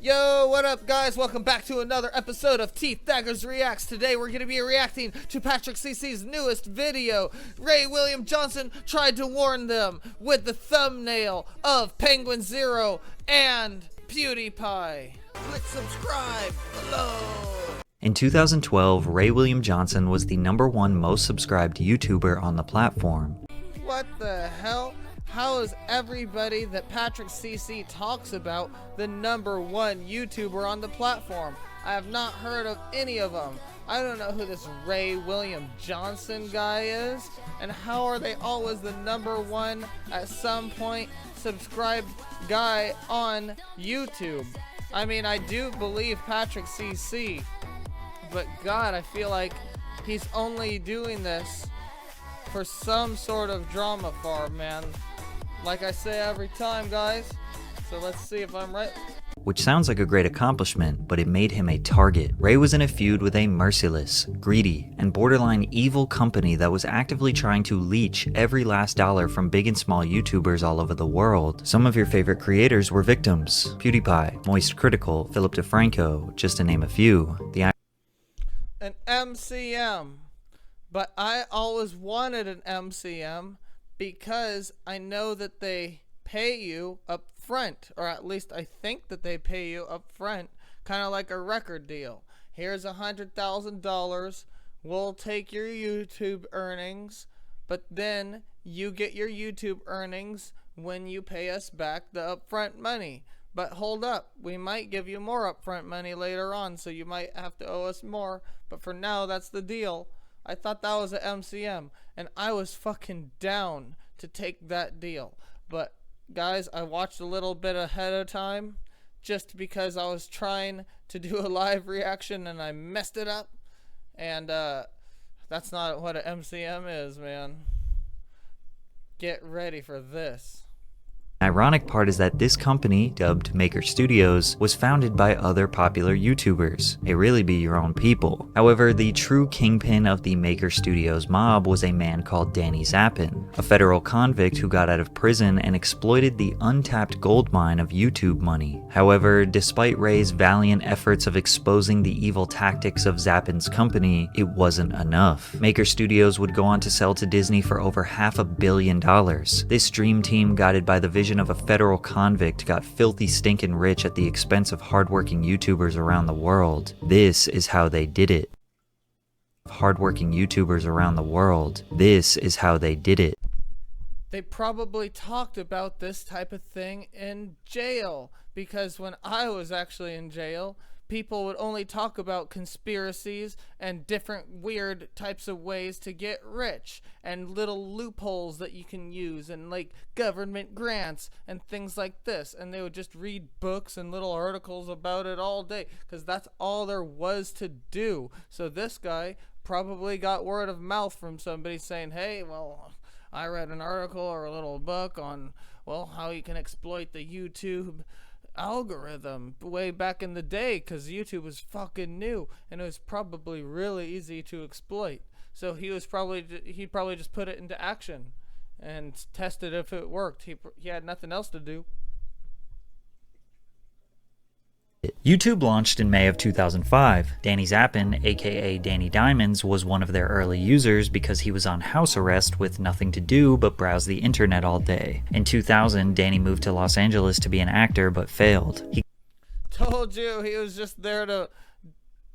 Yo, what up guys? Welcome back to another episode of Teeth Daggers Reacts. Today we're going to be reacting to Patrick CC's newest video. Ray William Johnson tried to warn them with the thumbnail of penguinz0 and PewDiePie. Click subscribe below. In 2012, Ray William Johnson was the #1 most subscribed YouTuber on the platform. What the hell? How is everybody that Patrick CC talks about the #1 YouTuber on the platform? I have not heard of any of them. I don't know who this Ray William Johnson guy is, and how are they always the #1 at some point subscribed guy on YouTube? I mean, I do believe Patrick CC, but God, I feel like he's only doing this for some sort of drama farm, man. Like I say every time, guys. So let's see if I'm right. Which sounds like a great accomplishment, but it made him a target. Ray was in a feud with a merciless, greedy, and borderline evil company that was actively trying to leech every last dollar from big and small YouTubers all over the world. Some of your favorite creators were victims: PewDiePie, Moist Critical, Philip DeFranco, just to name a few. An MCM. But I always wanted an MCM because I know that they pay you up front, or at least I think that they pay you up front, kind of like a record deal. Here's $100,000, we'll take your YouTube earnings, but then you get your YouTube earnings when you pay us back the upfront money. But hold up, we might give you more upfront money later on, so you might have to owe us more, but for now that's the deal. I thought that was an MCM, and I was fucking down to take that deal. But guys, I watched a little bit ahead of time just because I was trying to do a live reaction and I messed it up. And that's not what an MCM is, man. Get ready for this. The ironic part is that this company, dubbed Maker Studios, was founded by other popular YouTubers. They really be your own people. However, the true kingpin of the Maker Studios mob was a man called Danny Zappin, a federal convict who got out of prison and exploited the untapped goldmine of YouTube money. However, despite Ray's valiant efforts of exposing the evil tactics of Zappin's company, it wasn't enough. Maker Studios would go on to sell to Disney for over $500 million. This dream team, guided by the vision of a federal convict, got filthy stinkin' rich at the expense of hardworking YouTubers around the world. This is how they did it. Hardworking YouTubers around the world. This is how they did it. They probably talked about this type of thing in jail, because when I was actually in jail, people would only talk about conspiracies and different weird types of ways to get rich and little loopholes that you can use and like government grants and things like this, and they would just read books and little articles about it all day because that's all there was to do. So this guy probably got word of mouth from somebody saying, hey, well, I read an article or a little book on, well, how you can exploit the YouTube algorithm way back in the day, because YouTube was fucking new and it was probably really easy to exploit. So he probably just put it into action and tested if it worked. He had nothing else to do. YouTube launched in May of 2005. Danny Zappin, aka Danny Diamonds, was one of their early users because he was on house arrest with nothing to do but browse the internet all day. In 2000, Danny moved to Los Angeles to be an actor but failed. Told you, he was just there to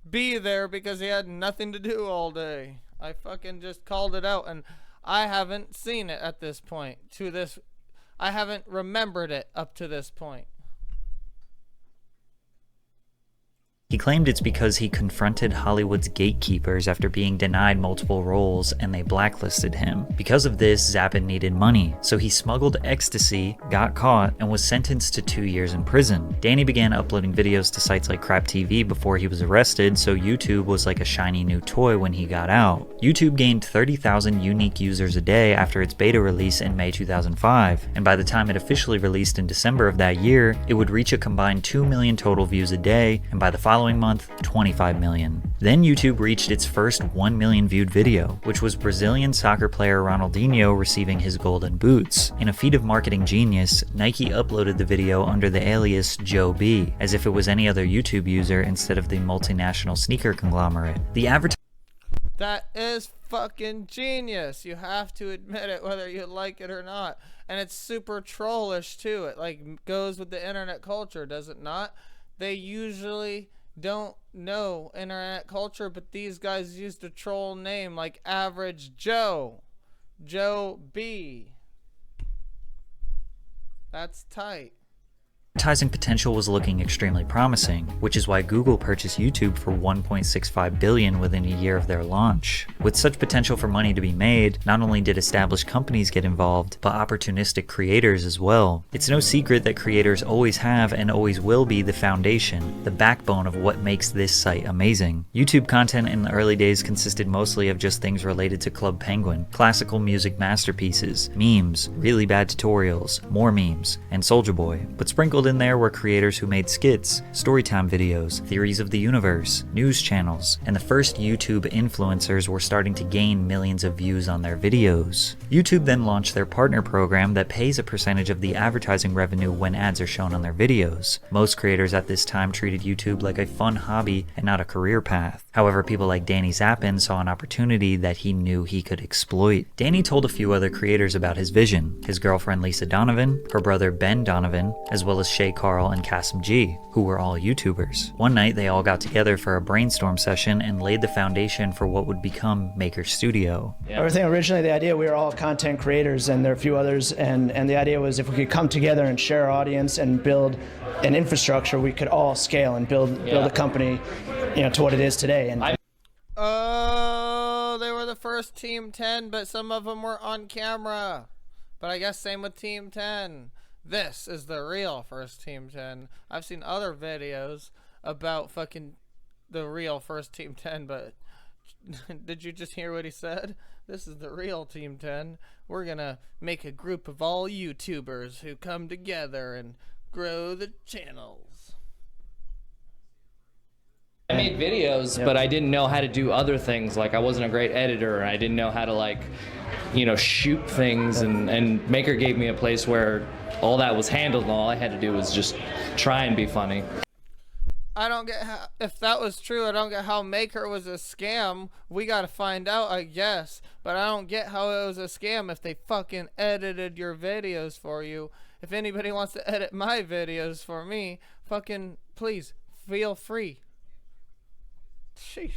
be there because he had nothing to do all day. I fucking just called it out, and I haven't seen it at this point. I haven't remembered it up to this point. He claimed it's because he confronted Hollywood's gatekeepers after being denied multiple roles and they blacklisted him. Because of this, Zappin needed money, so he smuggled ecstasy, got caught, and was sentenced to 2 years in prison. Danny began uploading videos to sites like Crap TV before he was arrested, so YouTube was like a shiny new toy when he got out. YouTube gained 30,000 unique users a day after its beta release in May 2005, and by the time it officially released in December of that year, it would reach a combined 2 million total views a day, and by the following following month, 25 million. Then YouTube reached its first 1 million viewed video, which was Brazilian soccer player Ronaldinho receiving his golden boots. In a feat of marketing genius, Nike uploaded the video under the alias Joe B, as if it was any other YouTube user instead of the multinational sneaker conglomerate. That is fucking genius. You have to admit it, whether you like it or not. And it's super trollish too. It like goes with the internet culture, does it not? They usually don't know internet culture, but these guys used a troll name like Average Joe. Joe B. That's tight. Advertising potential was looking extremely promising, which is why Google purchased YouTube for $1.65 billion within a year of their launch. With such potential for money to be made, not only did established companies get involved, but opportunistic creators as well. It's no secret that creators always have and always will be the foundation, the backbone of what makes this site amazing. YouTube content in the early days consisted mostly of just things related to Club Penguin, classical music masterpieces, memes, really bad tutorials, more memes, and Soulja Boy. But sprinkled in there were creators who made skits, storytime videos, theories of the universe, news channels, and the first YouTube influencers were starting to gain millions of views on their videos. YouTube then launched their partner program that pays a percentage of the advertising revenue when ads are shown on their videos. Most creators at this time treated YouTube like a fun hobby and not a career path. However, people like Danny Zappin saw an opportunity that he knew he could exploit. Danny told a few other creators about his vision, his girlfriend Lisa Donovan, her brother Ben Donovan, as well as Shay Carl and Kasim G, who were all YouTubers. One night they all got together for a brainstorm session and laid the foundation for what would become Maker Studio. Everything originally, the idea, we were all content creators and there are a few others, and the idea was if we could come together and share our audience and build an infrastructure, we could all scale and build a company, to what it is today. And oh, they were the first Team 10, but some of them were on camera. But I guess same with Team 10. This is the real first Team 10. I've seen other videos about fucking the real first Team 10, but did you just hear what he said? This is the real Team 10. We're gonna make a group of all YouTubers who come together and grow the channels. I made videos, but I didn't know how to do other things. Like, I wasn't a great editor. I didn't know how to, shoot things, and Maker gave me a place where all that was handled, and all I had to do was just try and be funny. I don't get how, if that was true, I don't get how Maker was a scam. We gotta find out, I guess. But I don't get how it was a scam if they fucking edited your videos for you. If anybody wants to edit my videos for me, fucking please, feel free. Sheesh.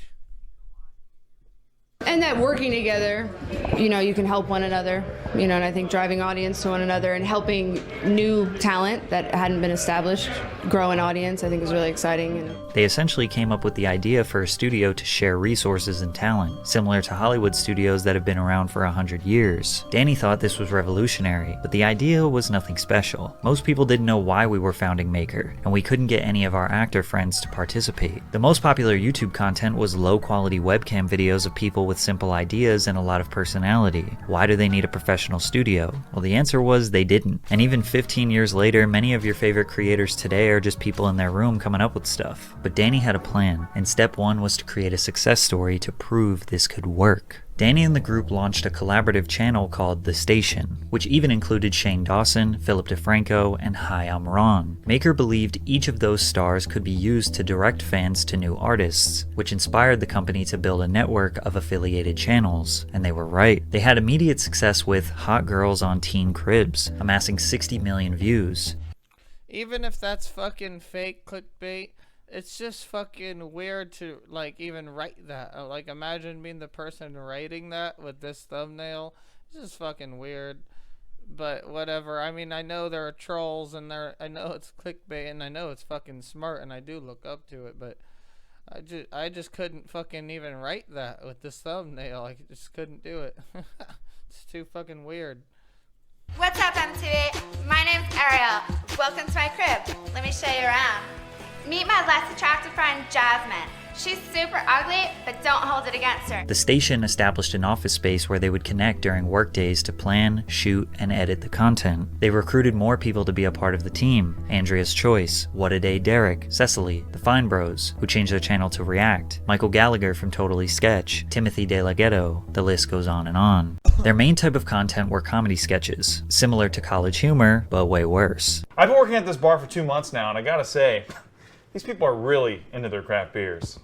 And that working together, you can help one another, and I think driving audience to one another and helping new talent that hadn't been established grow an audience, I think is really exciting. They essentially came up with the idea for a studio to share resources and talent, similar to Hollywood studios that have been around for 100 years. Danny thought this was revolutionary, but the idea was nothing special. Most people didn't know why we were founding Maker, and we couldn't get any of our actor friends to participate. The most popular YouTube content was low-quality webcam videos of people with simple ideas and a lot of personality. Why do they need a professional studio? Well, the answer was they didn't. And even 15 years later, many of your favorite creators today are just people in their room coming up with stuff. But Danny had a plan, and step one was to create a success story to prove this could work. Danny and the group launched a collaborative channel called The Station, which even included Shane Dawson, Philip DeFranco, and Hi, I'm Ron. Maker believed each of those stars could be used to direct fans to new artists, which inspired the company to build a network of affiliated channels. And they were right. They had immediate success with Hot Girls on Teen Cribs, amassing 60 million views. Even if that's fucking fake clickbait, it's just fucking weird to, even write that. Imagine being the person writing that with this thumbnail. It's just fucking weird. But whatever. I mean, I know there are trolls, and I know it's clickbait, and I know it's fucking smart, and I do look up to it, but I just couldn't fucking even write that with this thumbnail. I just couldn't do it. It's too fucking weird. What's up, MTV? My name's Ariel. Welcome to my crib. Let me show you around. Meet my less attractive friend, Jasmine. She's super ugly, but don't hold it against her. The station established an office space where they would connect during work days to plan, shoot, and edit the content. They recruited more people to be a part of the team. Andrea's Choice, What a Day Derek, Cecily, The Fine Bros, who changed their channel to React, Michael Gallagher from Totally Sketch, Timothy De La Ghetto, the list goes on and on. Their main type of content were comedy sketches, similar to College Humor, but way worse. I've been working at this bar for 2 months now, and I gotta say, these people are really into their craft beers.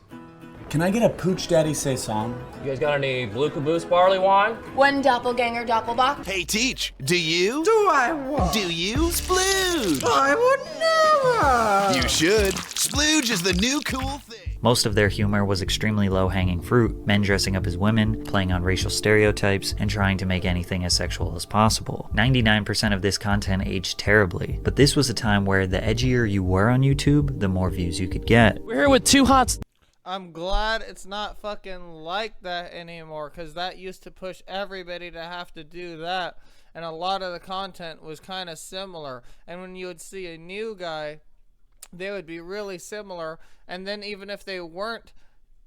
Can I get a Pooch Daddy Saison? You guys got any Blue Caboose barley wine? One doppelganger doppelbock. Hey, Teach, do you? Do I what? Do you? Splooge! I would never! You should. Splooge is the new cool thing. Most of their humor was extremely low-hanging fruit, men dressing up as women, playing on racial stereotypes, and trying to make anything as sexual as possible. 99% of this content aged terribly, but this was a time where the edgier you were on YouTube, the more views you could get. We're here with two hots. I'm glad it's not fucking like that anymore, because that used to push everybody to have to do that, and a lot of the content was kind of similar. And when you would see a new guy, they would be really similar, and then even if they weren't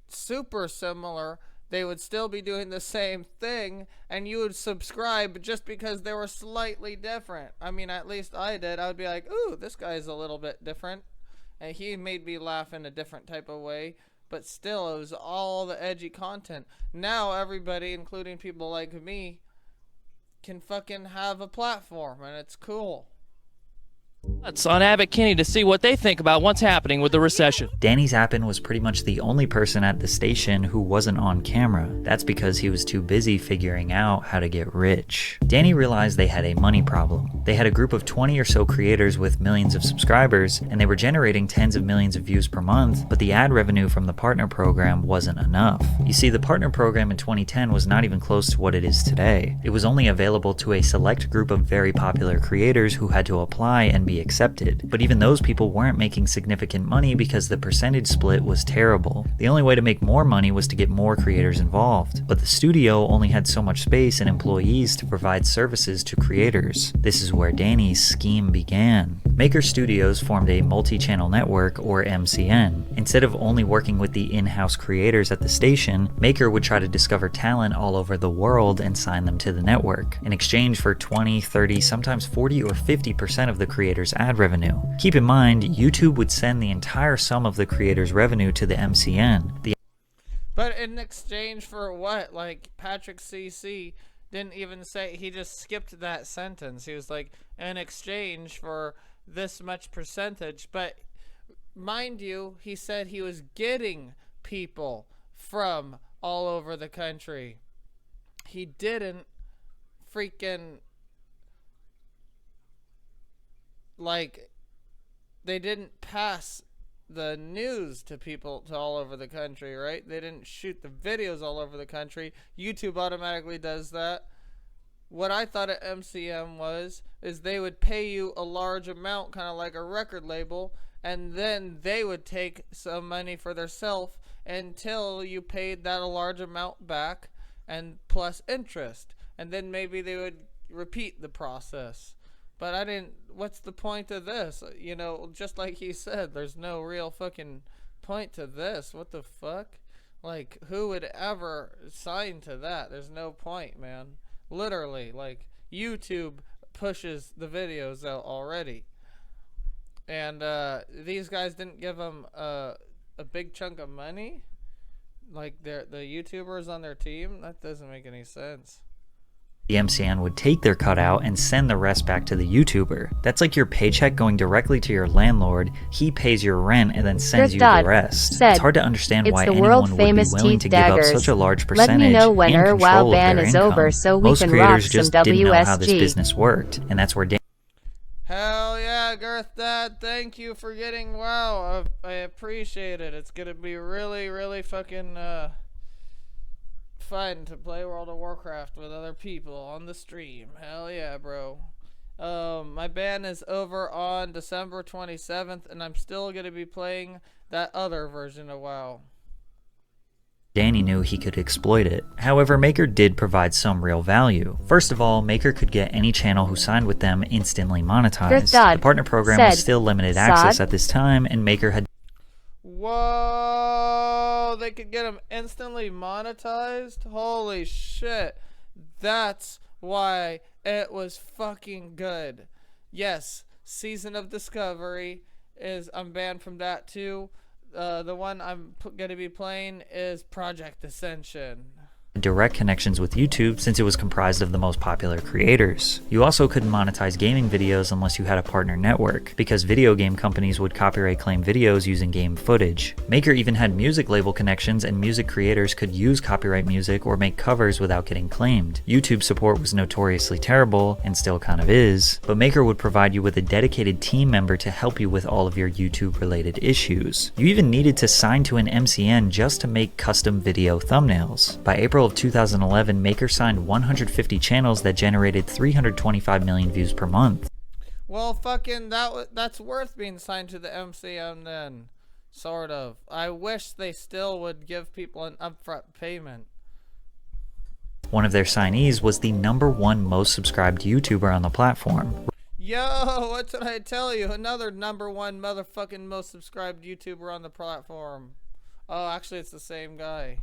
super similar, they would still be doing the same thing, and you would subscribe just because they were slightly different. I mean, at least I did. I would be like, ooh, this guy's a little bit different, and he made me laugh in a different type of way. But still, it was all the edgy content. Now everybody, including people like me, can fucking have a platform, and it's cool. Let's on Abbott Kinney to see what they think about what's happening with the recession. Danny Zappin was pretty much the only person at the station who wasn't on camera. That's because he was too busy figuring out how to get rich. Danny realized they had a money problem. They had a group of 20 or so creators with millions of subscribers, and they were generating tens of millions of views per month, but the ad revenue from the partner program wasn't enough. You see, the partner program in 2010 was not even close to what it is today. It was only available to a select group of very popular creators who had to apply and be accepted, but even those people weren't making significant money because the percentage split was terrible. The only way to make more money was to get more creators involved, but the studio only had so much space and employees to provide services to creators. This is where Danny's scheme began. Maker Studios formed a multi-channel network, or MCN. Instead of only working with the in-house creators at the station, Maker would try to discover talent all over the world and sign them to the network, in exchange for 20, 30, sometimes 40 or 50% of the creators' ad revenue. Keep in mind, YouTube would send the entire sum of the creator's revenue to the MCN. But in exchange for what? Like, Patrick CC didn't even say, he just skipped that sentence. He was like, in exchange for this much percentage. But mind you, he said he was getting people from all over the country. He didn't freaking, like, they didn't pass the news to people to all over the country, right? They didn't shoot the videos all over the country. YouTube automatically does that. What I thought at MCM is they would pay you a large amount, kind of like a record label, and then they would take some money for themselves until you paid that a large amount back, and plus interest. And then maybe they would repeat the process. But I didn't, what's the point of this? You know, just like he said, there's no real fucking point to this. What the fuck? Like, who would ever sign to that? There's no point, man. Literally, like, YouTube pushes the videos out already. And these guys didn't give them a big chunk of money? Like, the YouTubers on their team? That doesn't make any sense. The MCN would take their cutout and send the rest back to the YouTuber. That's like your paycheck going directly to your landlord. He pays your rent and then sends you the rest. It's hard to understand why anyone would be willing to give up such a large percentage and control of their income. Most creators just didn't know how this business worked, and that's where Hell yeah, Girth Dad, thank you for getting WoW. I appreciate it. It's gonna be really, really fucking fun to play World of Warcraft with other people on the stream. Hell yeah, bro. My ban is over on December 27th, and I'm still gonna be playing that other version of WoW. Danny knew he could exploit it. However, Maker did provide some real value. First of all, Maker could get any channel who signed with them instantly monetized. The partner program was still limited access at this time, and Maker had Whoa! Oh, they could get them instantly monetized? Holy shit. That's why it was fucking good. Yes, Season of Discovery I'm banned from that too. The one I'm gonna be playing is Project Ascension. Direct connections with YouTube since it was comprised of the most popular creators. You also couldn't monetize gaming videos unless you had a partner network, because video game companies would copyright claim videos using game footage. Maker even had music label connections, and music creators could use copyright music or make covers without getting claimed. YouTube support was notoriously terrible, and still kind of is, but Maker would provide you with a dedicated team member to help you with all of your YouTube related issues. You even needed to sign to an MCN just to make custom video thumbnails. By April of 2011, Maker signed 150 channels that generated 325 million views per month. Well, fucking that's worth being signed to the MCM then. Sort of. I wish they still would give people an upfront payment. One of their signees was the #1 most subscribed YouTuber on the platform. Yo, what did I tell you? Another #1 motherfucking most subscribed YouTuber on the platform. Oh, actually it's the same guy.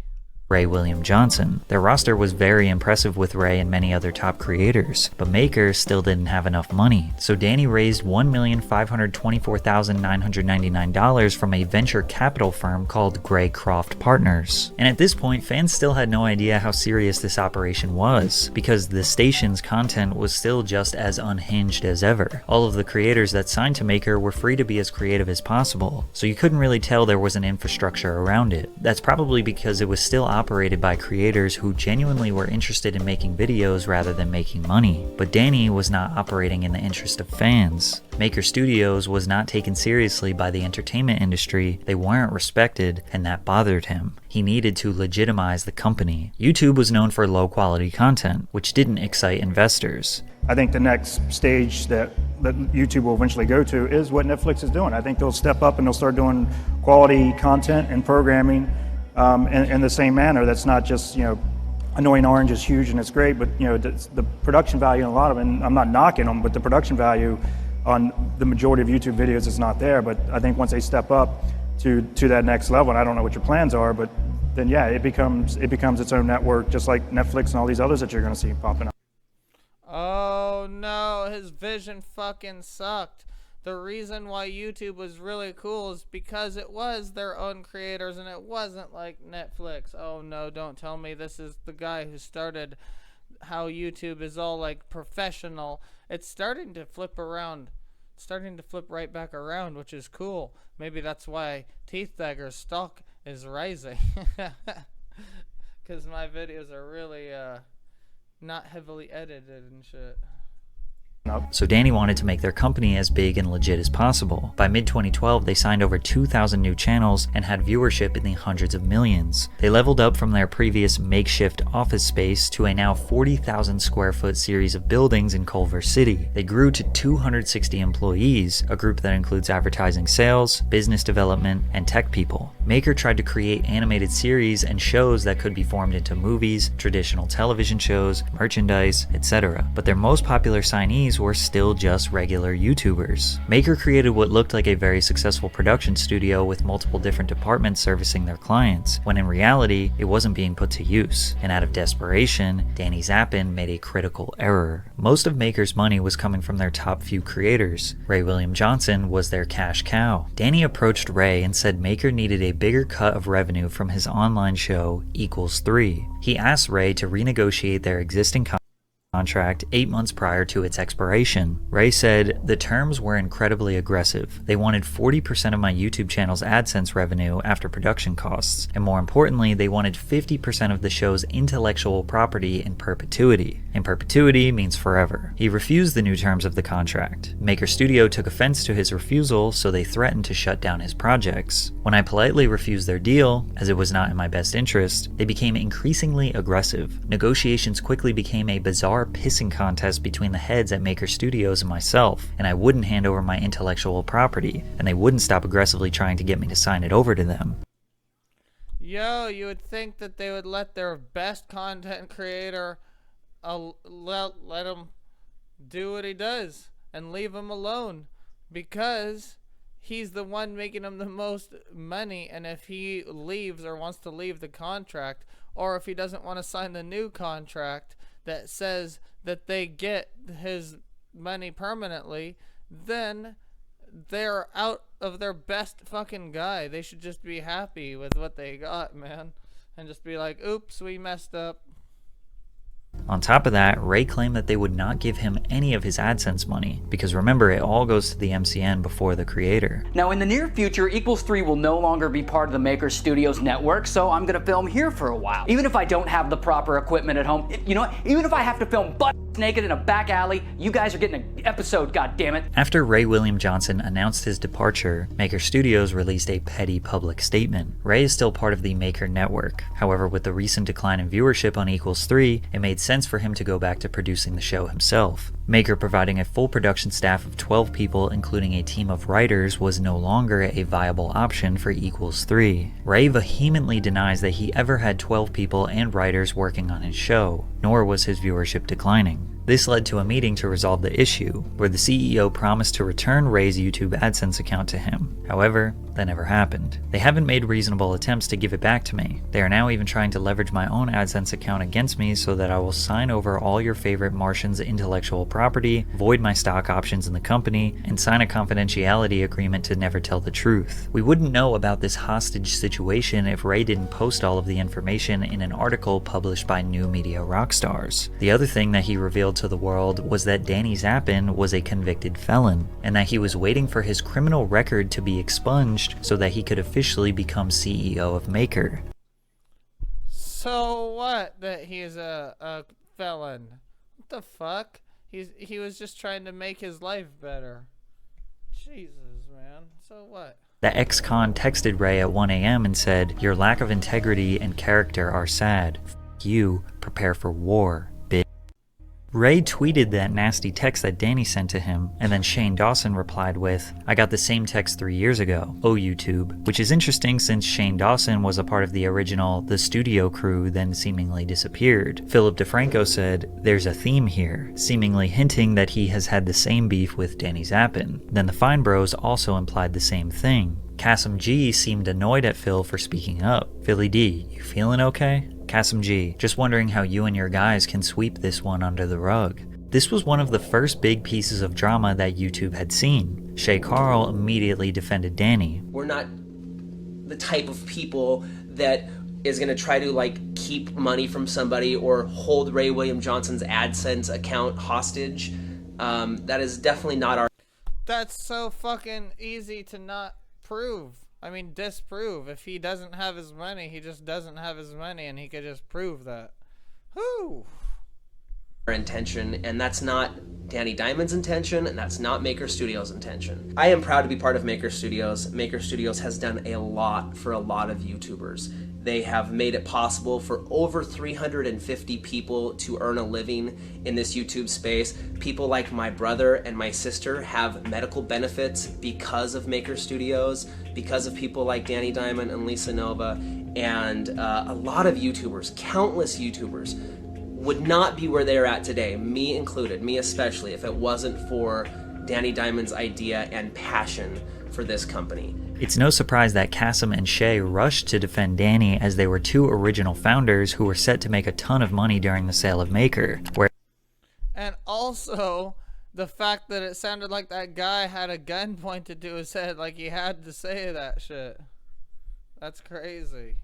Ray William Johnson. Their roster was very impressive with Ray and many other top creators, but Maker still didn't have enough money. So Danny raised $1,524,999 from a venture capital firm called Graycroft Partners. And at this point, fans still had no idea how serious this operation was, because the station's content was still just as unhinged as ever. All of the creators that signed to Maker were free to be as creative as possible, so you couldn't really tell there was an infrastructure around it. That's probably because it was still operated by creators who genuinely were interested in making videos rather than making money. But Danny was not operating in the interest of fans. Maker Studios was not taken seriously by the entertainment industry, they weren't respected, and that bothered him. He needed to legitimize the company. YouTube was known for low quality content, which didn't excite investors. I think the next stage that YouTube will eventually go to is what Netflix is doing. I think they'll step up and they'll start doing quality content and programming in the same manner. That's not just, Annoying Orange is huge and it's great, but the production value in a lot of them, and I'm not knocking them, but the production value on the majority of YouTube videos is not there. But I think once they step up to that next level, and I don't know what your plans are, but then yeah, it becomes its own network, just like Netflix and all these others that you're going to see popping up. Oh no, his vision fucking sucked. The reason why YouTube was really cool is because it was their own creators and it wasn't like Netflix. Oh no, don't tell me this is the guy who started how YouTube is all like professional. It's starting to flip around. It's starting to flip right back around, which is cool. Maybe that's why teethdaggers stock is rising. Because my videos are really not heavily edited and shit. So Danny wanted to make their company as big and legit as possible. By mid-2012, they signed over 2,000 new channels and had viewership in the hundreds of millions. They leveled up from their previous makeshift office space to a now 40,000 square foot series of buildings in Culver City. They grew to 260 employees, a group that includes advertising sales, business development, and tech people. Maker tried to create animated series and shows that could be formed into movies, traditional television shows, merchandise, etc. But their most popular signees were still just regular YouTubers. Maker created what looked like a very successful production studio with multiple different departments servicing their clients, when in reality, it wasn't being put to use. And out of desperation, Danny Zappin made a critical error. Most of Maker's money was coming from their top few creators. Ray William Johnson was their cash cow. Danny approached Ray and said Maker needed a bigger cut of revenue from his online show, Equals3. He asked Ray to renegotiate their existing contract 8 months prior to its expiration. Ray said, "The terms were incredibly aggressive. They wanted 40% of my YouTube channel's AdSense revenue after production costs, and more importantly, they wanted 50% of the show's intellectual property in perpetuity. And perpetuity means forever." He refused the new terms of the contract. Maker Studio took offense to his refusal, so they threatened to shut down his projects. When I politely refused their deal, as it was not in my best interest, they became increasingly aggressive. Negotiations quickly became a bizarre pissing contest between the heads at Maker Studios and myself, and I wouldn't hand over my intellectual property, and they wouldn't stop aggressively trying to get me to sign it over to them. Yo, you would think that they would let their best content creator let him do what he does and leave him alone, because he's the one making him the most money, and if he leaves or wants to leave the contract, or if he doesn't want to sign the new contract that says that they get his money permanently, then they're out of their best fucking guy. They should just be happy with what they got, man, and just be like, oops, we messed up. On top of that, Ray claimed that they would not give him any of his AdSense money, because remember, it all goes to the MCN before the creator. Now in the near future, Equals3 will no longer be part of the Maker Studios network, so I'm gonna film here for a while. Even if I don't have the proper equipment at home, you know what? Even if I have to film butt naked in a back alley, you guys are getting an episode, goddammit. After Ray William Johnson announced his departure, Maker Studios released a petty public statement. Ray is still part of the Maker network. However, with the recent decline in viewership on Equals3, it made sense for him to go back to producing the show himself. Maker providing a full production staff of 12 people, including a team of writers, was no longer a viable option for Equals3. Ray vehemently denies that he ever had 12 people and writers working on his show, nor was his viewership declining. This led to a meeting to resolve the issue, where the CEO promised to return Ray's YouTube AdSense account to him. However, that never happened. They haven't made reasonable attempts to give it back to me. They are now even trying to leverage my own AdSense account against me so that I will sign over all your favorite Martians' intellectual property, void my stock options in the company, and sign a confidentiality agreement to never tell the truth. We wouldn't know about this hostage situation if Ray didn't post all of the information in an article published by New Media Rockstars. The other thing that he revealed to the world was that Danny Zappin was a convicted felon, and that he was waiting for his criminal record to be expunged so that he could officially become CEO of Maker. So what that he's a felon? What the fuck? He was just trying to make his life better. Jesus, man. So what? The ex-con texted Ray at 1 a.m. and said, "Your lack of integrity and character are sad. F you, prepare for war, bitch." Ray tweeted that nasty text that Danny sent to him, and then Shane Dawson replied with, "I got the same text 3 years ago. Oh, YouTube." Which is interesting since Shane Dawson was a part of the original The Studio crew, then seemingly disappeared. Philip DeFranco said, "There's a theme here," seemingly hinting that he has had the same beef with Danny Zappin. Then the Fine Bros also implied the same thing. Kasim G seemed annoyed at Phil for speaking up. "Philly D, you feeling okay?" Kasim G, "Just wondering how you and your guys can sweep this one under the rug." This was one of the first big pieces of drama that YouTube had seen. Shay Carl immediately defended Danny. We're not the type of people that is going to try to like keep money from somebody or hold Ray William Johnson's AdSense account hostage. That is definitely not our... That's so fucking easy to not prove. I mean, disprove. If he doesn't have his money, he just doesn't have his money, and he could just prove that. Whew. Intention, and that's not Danny Diamond's intention, and that's not Maker Studios' intention. I am proud to be part of Maker Studios. Maker Studios has done a lot for a lot of YouTubers. They have made it possible for over 350 people to earn a living in this YouTube space. People like my brother and my sister have medical benefits because of Maker Studios, because of people like Danny Diamond and Lisa Nova, and a lot of YouTubers, countless YouTubers, would not be where they're at today, me included, me especially, if it wasn't for Danny Diamond's idea and passion for this company. It's no surprise that Kasim and Shay rushed to defend Danny, as they were two original founders who were set to make a ton of money during the sale of Maker. And also, the fact that it sounded like that guy had a gun pointed to his head, like he had to say that shit. That's crazy.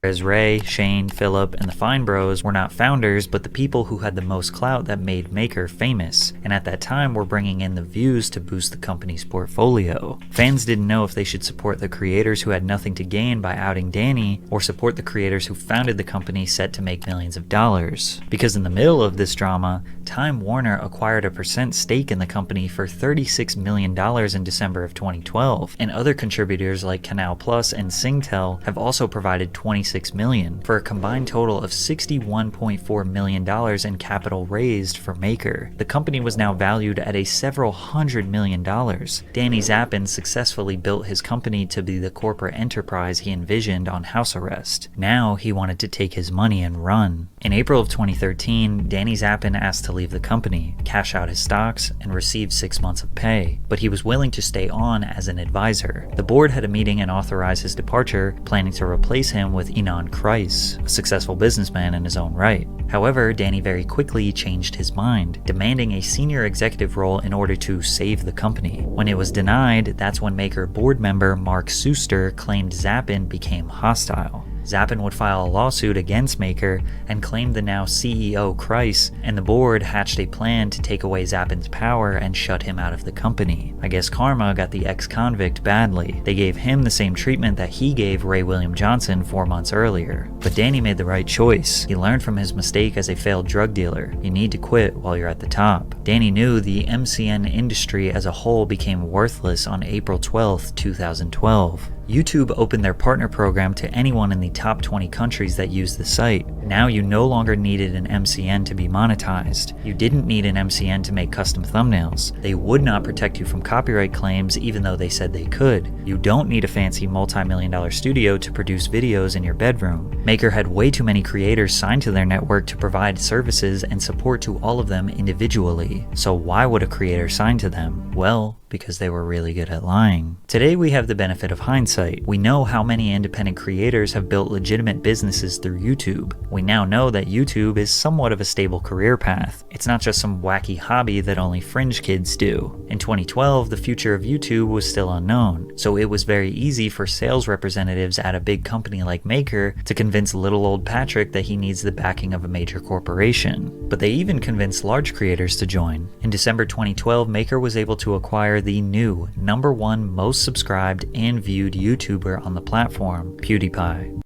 Whereas Ray, Shane, Philip, and the Fine Bros were not founders, but the people who had the most clout that made Maker famous, and at that time were bringing in the views to boost the company's portfolio. Fans didn't know if they should support the creators who had nothing to gain by outing Danny, or support the creators who founded the company set to make millions of dollars. Because in the middle of this drama, Time Warner acquired a % stake in the company for $36 million in December of 2012, and other contributors like Canal Plus and Singtel have also provided $26 million, for a combined total of $61.4 million in capital raised for Maker. The company was now valued at a several $100 million. Danny Zappin successfully built his company to be the corporate enterprise he envisioned on house arrest. Now he wanted to take his money and run. In April of 2013, Danny Zappin asked to leave the company, cash out his stocks, and receive 6 months of pay, but he was willing to stay on as an advisor. The board had a meeting and authorized his departure, planning to replace him with Ynon Kreiss, a successful businessman in his own right. However, Danny very quickly changed his mind, demanding a senior executive role in order to save the company. When it was denied, that's when Maker board member Mark Suster claimed Zappin became hostile. Zappin would file a lawsuit against Maker and claimed the now CEO Kreiss, and the board hatched a plan to take away Zappin's power and shut him out of the company. I guess karma got the ex-convict badly. They gave him the same treatment that he gave Ray William Johnson 4 months earlier. But Danny made the right choice. He learned from his mistake as a failed drug dealer. You need to quit while you're at the top. Danny knew the MCN industry as a whole became worthless on April 12, 2012. YouTube opened their partner program to anyone in the top 20 countries that used the site. Now you no longer needed an MCN to be monetized. You didn't need an MCN to make custom thumbnails. They would not protect you from copyright claims even though they said they could. You don't need a fancy multi-million-dollar studio to produce videos in your bedroom. Maker had way too many creators signed to their network to provide services and support to all of them individually. So why would a creator sign to them? Well, because they were really good at lying. Today we have the benefit of hindsight. We know how many independent creators have built legitimate businesses through YouTube. We now know that YouTube is somewhat of a stable career path. It's not just some wacky hobby that only fringe kids do. In 2012, the future of YouTube was still unknown, so it was very easy for sales representatives at a big company like Maker to convince little old Patrick that he needs the backing of a major corporation. But they even convinced large creators to join. In December 2012, Maker was able to acquire the new #1 most subscribed and viewed YouTuber on the platform, PewDiePie.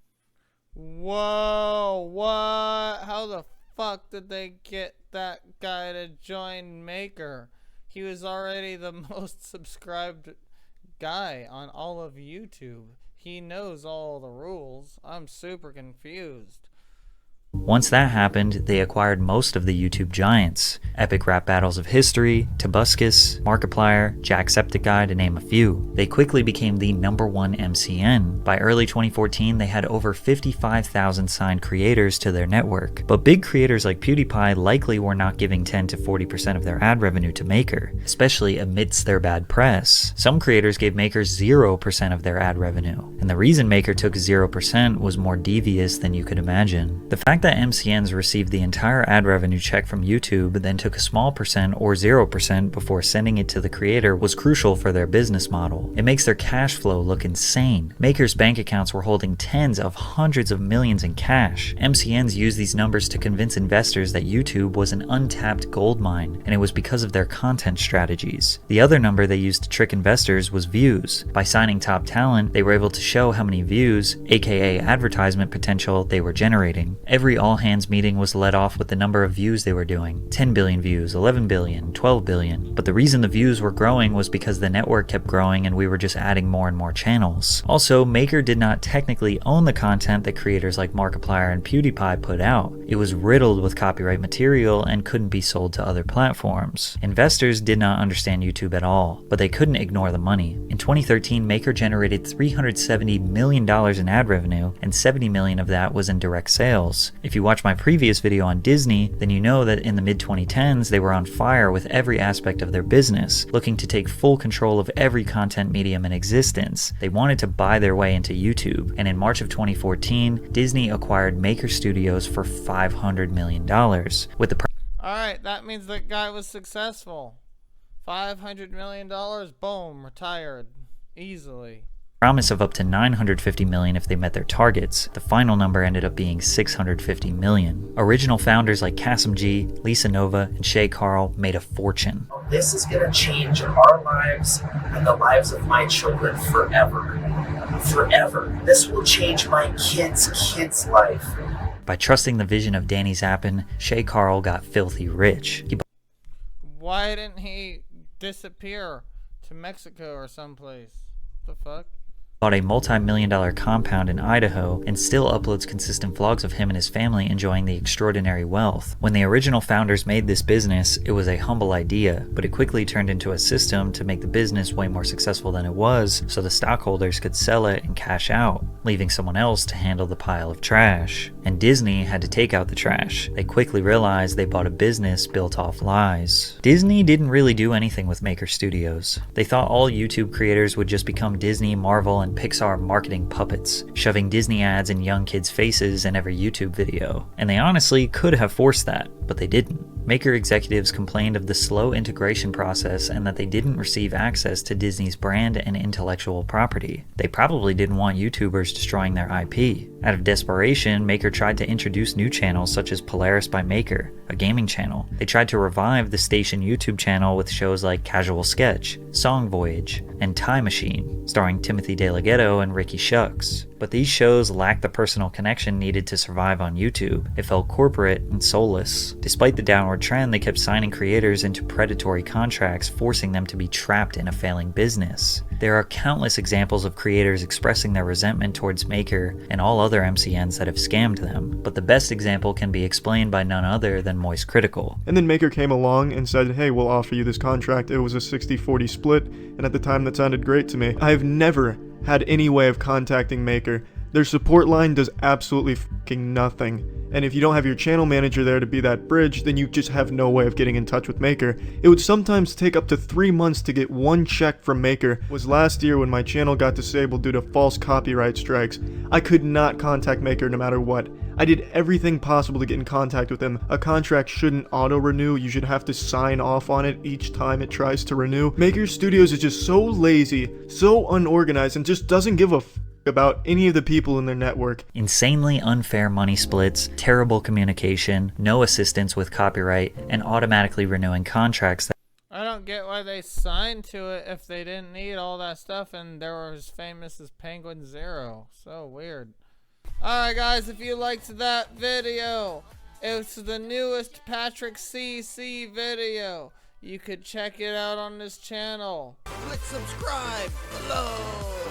Whoa, what? How the fuck did they get that guy to join Maker? He was already the most subscribed guy on all of YouTube. He knows all the rules. I'm super confused. Once that happened, they acquired most of the YouTube giants. Epic Rap Battles of History, Tobuscus, Markiplier, Jacksepticeye to name a few. They quickly became the #1 MCN. By early 2014, they had over 55,000 signed creators to their network. But big creators like PewDiePie likely were not giving 10 to 40% of their ad revenue to Maker, especially amidst their bad press. Some creators gave Maker 0% of their ad revenue. And the reason Maker took 0% was more devious than you could imagine. The fact that MCNs received the entire ad revenue check from YouTube, then took a small percent or 0% before sending it to the creator was crucial for their business model. It makes their cash flow look insane. Maker's bank accounts were holding tens of hundreds of millions in cash. MCNs used these numbers to convince investors that YouTube was an untapped gold mine, and it was because of their content strategies. The other number they used to trick investors was views. By signing top talent, they were able to show how many views, aka advertisement potential, they were generating. Every all-hands meeting was led off with the number of views they were doing. 10 billion views, 11 billion, 12 billion. But the reason the views were growing was because the network kept growing and we were just adding more and more channels. Also, Maker did not technically own the content that creators like Markiplier and PewDiePie put out. It was riddled with copyright material and couldn't be sold to other platforms. Investors did not understand YouTube at all, but they couldn't ignore the money. In 2013, Maker generated $370 million in ad revenue, and $70 million of that was in direct sales. If you watch my previous video on Disney, then you know that in the mid-2010s they were on fire with every aspect of their business, looking to take full control of every content medium in existence. They wanted to buy their way into YouTube, and in March of 2014, Disney acquired Maker Studios for $500 million. With the Alright, that means that guy was successful. $500 million, boom, retired. Easily. Promise of up to $950 million if they met their targets. The final number ended up being $650 million. Original founders like Kasim G, Lisa Nova, and Shay Carl made a fortune. This is going to change our lives and the lives of my children forever. Forever. This will change my kid's life. By trusting the vision of Danny Zappin, Shay Carl got filthy rich. Why didn't he disappear to Mexico or someplace? The fuck? Bought a multi-million-dollar compound in Idaho and still uploads consistent vlogs of him and his family enjoying the extraordinary wealth. When the original founders made this business, it was a humble idea, but it quickly turned into a system to make the business way more successful than it was, so the stockholders could sell it and cash out, leaving someone else to handle the pile of trash. and Disney had to take out the trash. They quickly realized they bought a business built off lies. Disney didn't really do anything with Maker Studios. They thought all YouTube creators would just become Disney, Marvel, and Pixar marketing puppets, shoving Disney ads in young kids' faces in every YouTube video. And they honestly could have forced that, but they didn't. Maker executives complained of the slow integration process and that they didn't receive access to Disney's brand and intellectual property. They probably didn't want YouTubers destroying their IP. Out of desperation, Maker tried to introduce new channels such as Polaris by Maker, a gaming channel. They tried to revive the station YouTube channel with shows like Casual Sketch, Song Voyage, and Time Machine, starring Timothy DeLaGhetto and Ricky Shucks. But these shows lacked the personal connection needed to survive on YouTube. It felt corporate and soulless. Despite the downward trend, they kept signing creators into predatory contracts, forcing them to be trapped in a failing business. There are countless examples of creators expressing their resentment towards Maker and all other MCNs that have scammed them, but the best example can be explained by none other than Moist Critical. And then Maker came along and said, hey, we'll offer you this contract. It was a 60-40 split, and at the time that sounded great to me. I've never had any way of contacting Maker. Their support line does absolutely fucking nothing. And if you don't have your channel manager there to be that bridge, then you just have no way of getting in touch with Maker. It would sometimes take up to 3 months to get one check from Maker. It was last year when my channel got disabled due to false copyright strikes. I could not contact Maker no matter what. I did everything possible to get in contact with them. A contract shouldn't auto-renew. You should have to sign off on it each time it tries to renew. Maker Studios is just so lazy, so unorganized, and just doesn't give a about any of the people in their network. Insanely unfair money splits, terrible communication, no assistance with copyright, and automatically renewing contracts that I don't get why they signed to it if they didn't need all that stuff and they were as famous as penguinz0. So weird. Alright guys, if you liked that video, it's the newest Patrick CC video. You could check it out on this channel. Click subscribe below.